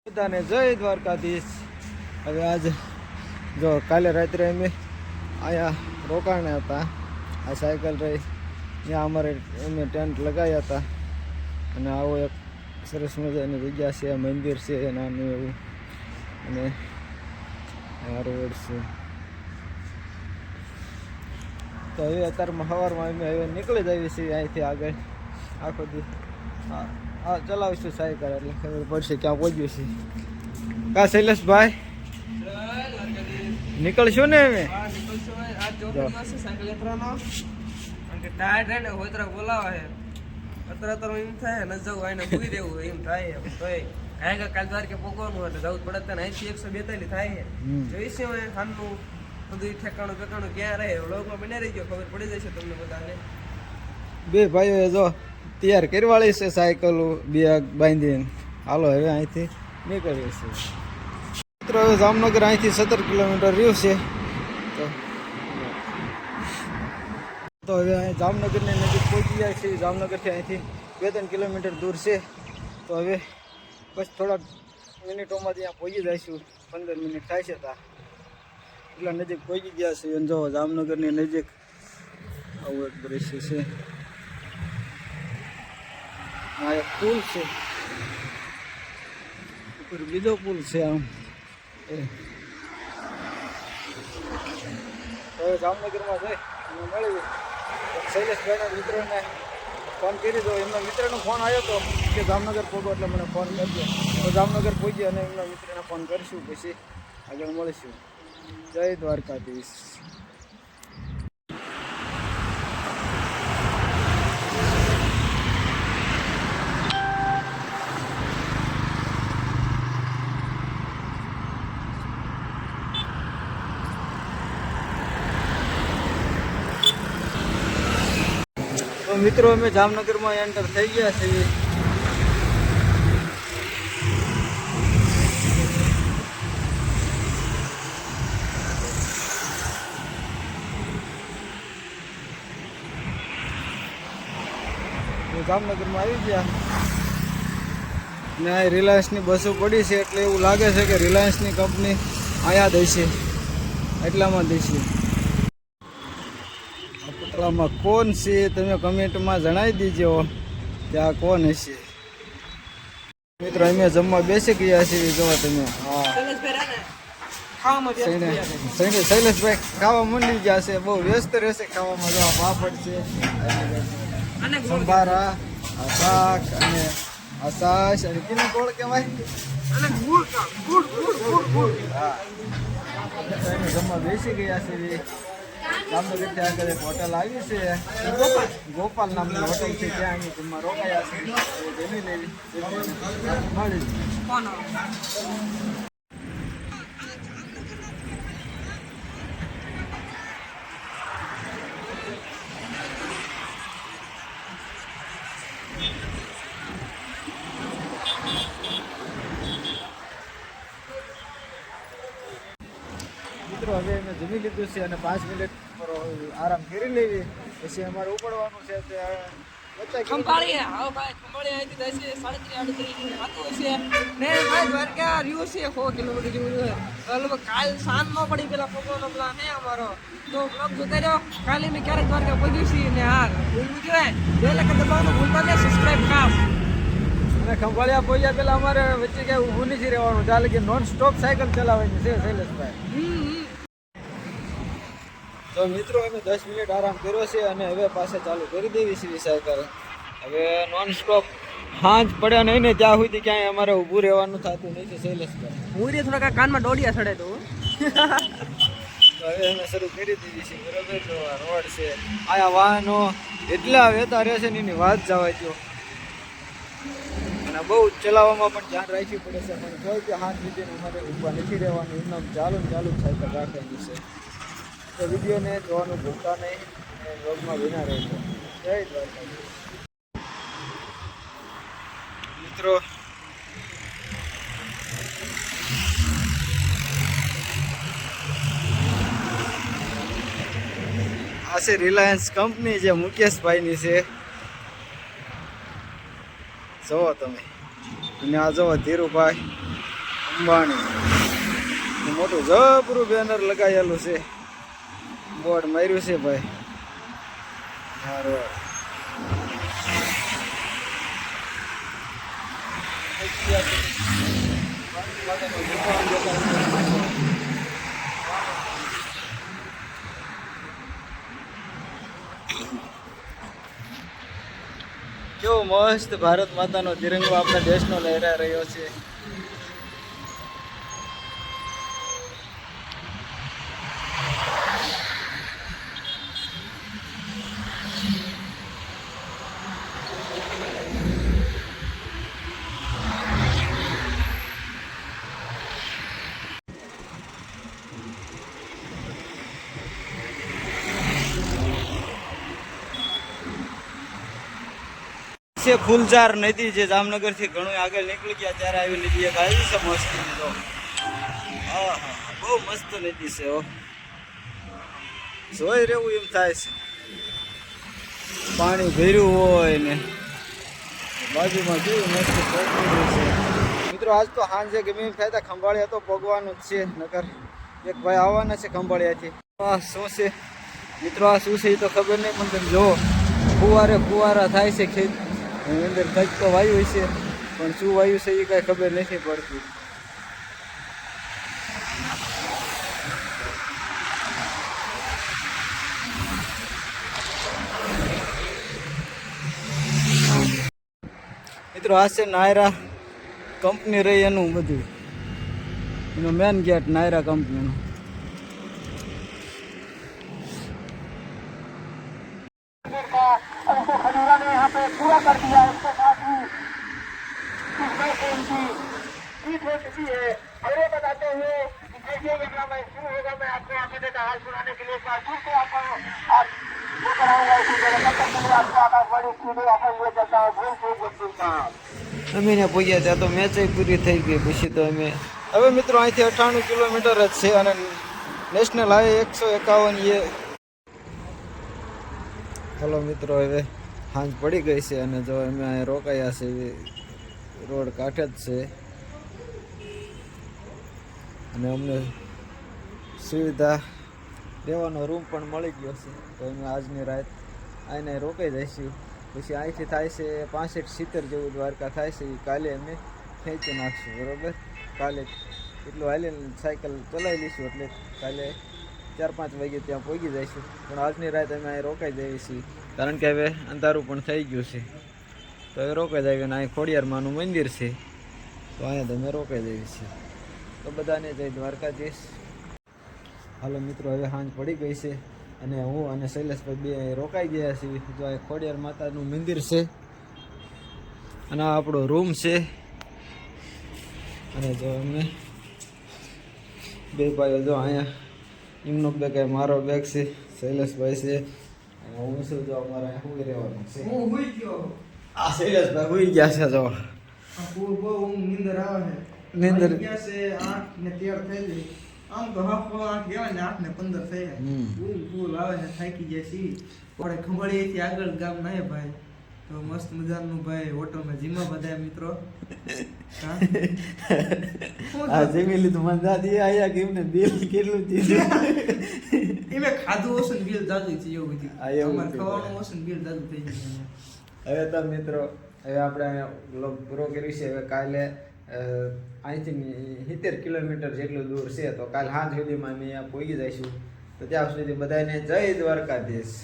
બધાને જય દ્વારકાધીશ। હવે આજે જો કાલે રાત્રે અમે અહીંયા રોકાણા હતા। આ સાયકલ રહી ત્યાં અમારે અમે ટેન્ટ લગાવ્યા હતા અને આવો એક સરસ મજાની જગ્યા છે, મંદિર છે નાનું એવું અને આ રોડ છે। તો હવે અત્યારમાં સવારમાં અમે હવે નીકળી જઈએ છીએ અહીંથી આગળ આખો દિવસ હા ચલાવીશું સાયકલ એટલે ખબર પડશે ક્યાં પહોંચ્યું છે। કા શૈલેષભાઈ નીકળશું ને અમે કાલ દ્વારકે પોગવાનું એટલે જવું પડે તને અહીંથી 142 થાય જોઈશું ખાનનું બધું ઠેકાણું પેકાણું ક્યાં રહે વ્લોગમાં બને રહી ગયો ખબર પડી જશે તમને બધાને। બે ભાઈઓ જો તૈયાર કરવાળી છે સાયકલ બેગ બાંધીને હાલો હવે અહીંથી નીકળીએ છીએ। મિત્રો હવે જામનગર અહીંથી 17 કિલોમીટર રહ્યું છે તો હવે અહીં જામનગરની નજીક પહોંચી જાય છે। જામનગરથી અહીંથી 2-3 કિલોમીટર દૂર છે તો હવે બસ થોડાક મિનિટોમાં ત્યાં પહોંચી જઈશું। 15 મિનિટ થાય છે ત્યાં એટલા નજીક પહોંચી ગયા છે અને જો જામનગરની નજીક આવું એક દ્રશ્ય છે। આ એક પુલ છે, ઉપર બીજો પુલ છે આમ હવે જામનગરમાં જઈ મળી શૈલેષભાઈના મિત્રોને ફોન કરી દો। એમના મિત્રનો ફોન આવ્યો હતો કે જામનગર પહોંચો એટલે મને ફોન કરજો તો જામનગર પહોંચી અને એમના મિત્રને ફોન કરીશું પછી આગળ મળીશું। જય દ્વારકાધીશ। તો મિત્રો અમે જામનગરમાં એન્ટર થઈ ગયા છીએ। જામનગરમાં આવી ગયા ને આ રિલાયન્સની બસો પડી છે એટલે એવું લાગે છે કે રિલાયન્સની કંપની અહીંયા દઈશે એટલામાં દઈશે। પુતળામાં કોણ છે તમે કમેન્ટમાં જણાવી દીજો કે આ કોણ હશે। મિત્રો અમે જમવા બેસી ગયા છીએ જોવા તમે શૈલેષભાઈ ખાવા મંડી ગયા છે, બહુ વ્યસ્ત રહેશે ખાવામાં। જો પાપડ છે, સંભારા, શાક અને છાશ અને કેની ગોળ કહેવાય હા જમવા બેસી ગયા છીએ। જામનગરથી આગળ એક હોટલ આવી છે, ગોપાલ નામની હોટલ છે, ત્યાં અહીં જમવા રોકાયા છે, જમી લેવી મળી। મિત્રો હવે અમે જમી લીધું છે અને 5 મિનિટ પર આરામ કરી લેવી પછી અમારે ઉપડવાનું છે ખંભાળીએ આવો ભાઈ ખંભાળીએ અહીંથી 37-38 થાતું હશે ને ભાઈ દ્વારકા રહ્યું છે 100 કિલોમીટર જેવું છે એટલે કાલ સાંજ નો પડી પેલા પોગવાનો પ્લાન હે અમારો તો બ્લોગ જોતા રહ્યો। કાલે મેં ક્યારેક દ્વારકા પહોંચ્યું છે ને હા ભૂલવું જોઈએ બે લાખ દબાવવાનું ભૂલતા નહીં, સબસ્ક્રાઇબ ખાસ અને ખંભાળિયા પહોંચ્યા પેલા અમારે વચ્ચે ક્યાંય ઊભું નથી રહેવાનું, ચાલે કે નોન સ્ટોપ સાયકલ ચલાવવાની છે શૈલેષભાઈ। તો મિત્રો અમે 10 મિનિટ આરામ કર્યો છે અને હવે પાછા ચાલુ કરી દેવી છે સાયકલ। હવે નોન સ્ટોપ હાંજ પડ્યા નહીં ને ત્યાં સુધી ક્યાંય અમારે ઊભું રહેવાનું થતું નથી શૈલેષભાઈ। હું થોડા કાનમાં દોડિયા ચડે તો હવે અમે શરૂ કરી દીધી છે બરાબર। જો રોડ છે, આયા વાહનો એટલા વહેતા રહેશે ને એની વાત જવા દો અને બહુ ચલાવવામાં પણ ધ્યાન રાખવી પડે છે, પણ કોઈ કે હાથ લીધીને અમારે ઊભા નથી રહેવાનું, એમનામ ચાલુ સાયકલ રાખવાની છે। તો વિડીયોને જોવાનું ભૂલતા નહીં અને વ્લોગમાં વિના રહેજો। જય દ્વારકાધીશ। મિત્રો આ છે રિલાયન્સ કંપની જે મુકેશભાઈની છે, જોવો તમે। અને આ જોવો ધીરુભાઈ અંબાણી મોટું જબરું બેનર લગાવેલું છે, બોર્ડ માર્યું છે ભાઈ. સારું. કેવો મસ્ત ભારત માતાનો તિરંગો આપણા દેશનો લહેરાઈ રહ્યો છે. છે ફૂલઝાર નદી જે જામનગરથી ઘણું આગળ નીકળી ગયા ત્યારે આવી નદી એક આવી છે મસ્ત. તો હા હા બહુ મસ્ત નદી છે. જોઈ રહેવું એમ થાય છે. પાણી ભર્યું હોય ને બાજુમાં કેવું મસ્ત પોખરું છે. મિત્રો આજ તો સાંજે ગમે એમ થાય ખંભાળિયા તો ભોગવાનું જ છે. નકર એક ભાઈ આવવાના છે ખંભાળિયાથી. આ શું છે મિત્રો, આ શું છે એ તો ખબર નહીં, પણ તમે જુઓ ફુવારા થાય છે ખેત એની અંદર. કંઈક તો વાયુ છે પણ શું વાયુ છે એ કાંઈ ખબર નથી પડતી. મિત્રો આ છે નાયરા કંપની રહી એનું બધું, એનો મેન ગેટ નાયરા કંપનીનો. उनको खजूरा ने यहाँ पे पूरा कर दिया। उसके साथ ही इसमें से उनकी जीत हो चुकी है। और ये बताते हुए कि जैसे ये हमारा मैच शुरू होगा, मैं आपको आंकड़े का हाल सुनाने के लिए एक बार फिर से आपको आज वो कराऊंगा इसी जगह। तब तक के लिए आपको आकाशवाणी स्टूडियो ऑफर हुए चलता है भूलपुर का। અમે ને પૂગ્યા ત્યાં તો મેચ પૂરી થઈ ગઈ. પછી તો અમે હવે મિત્રો અહીંથી 98 કિલોમીટર જ છે અને નેશનલ હાઈવે 151 એ. હલો મિત્રો, હવે સાંજ પડી ગઈ છે અને જો અમે અહીંયા રોકાયા છે, રોડ કાંઠે જ છે અને અમને સુવિધા રહેવાનો રૂમ પણ મળી ગયો છે. તો અમે આજની રાત અહીંને રોકાઈ જઈશું. પછી અહીંથી થાય છે 65-70 જેવું દ્વારકા થાય છે. એ કાલે અમે ખેંચી નાખશું. બરાબર, કાલે એટલું હાલીને સાયકલ ચલાવી લઈશું એટલે કાલે 4-5 વાગે ત્યાં પહોંચી જઈશું. પણ આજની રાત અમે અહીં રોકાઈ જઈએ છીએ કારણ કે હવે અંધારું પણ થઈ ગયું છે. તો હવે રોકાઈ જઈએ અને અહીં ખોડિયારમાંનું મંદિર છે તો અહીંયા તમે રોકાઈ જઈએ છીએ. તો બધાને જય દ્વારકાધીશ. હાલો મિત્રો, હવે સાંજ પડી ગઈ છે અને હું અને શૈલેષભાઈ બે રોકાઈ ગયા છીએ. જો આ ખોડિયાર માતાનું મંદિર છે અને આ આપણો રૂમ છે. અને જો અમે બે ભાઈઓ જો અહીંયા એમનો બેગ મારો બેગ છે, શૈલેષભાઈ છે અને હું શું જો અમારે શું રહેવાનું છે. હું હુઈ ગયો. આ શૈલેષભાઈ હોઈ ગયા છે. જો બહુ ઊંઘ નીંદર આવે છે. નીંદર ગયા છે 8:13 થઈ ગઈ. આમ તો 8:15 કહેવાય ને 8:15 થઈ જાય. ફૂલ આવે ને થાકી જાય છે. આપણે ખંભાળિયાથી આગળ ગામ નાય ભાઈ, તો મસ્ત મજાનું ભાઈ હોટલમાં જીમા બધા મિત્રો. આ જમી લીધું મને દાદી આયા કે એમને બિલ કેટલું દીધું. એમે ખાધું ઓછું ને બિલ જાજુ છે એવું બધું. આ એવું અમારે છે. ખાવાનું ઓછું ને બિલ જાજુ થઈ ગયું. હવે તો મિત્રો હવે આપણે વ્લોગ પૂરો કર્યું છે. હવે કાલે અહીંથી 70 કિલોમીટર જેટલું દૂર છે તો કાલે સાંજ સુધીમાં અમે અહીંયા પહોંચી જઈશું. તો ત્યાં સુધી બધાને જય દ્વારકાધીશ.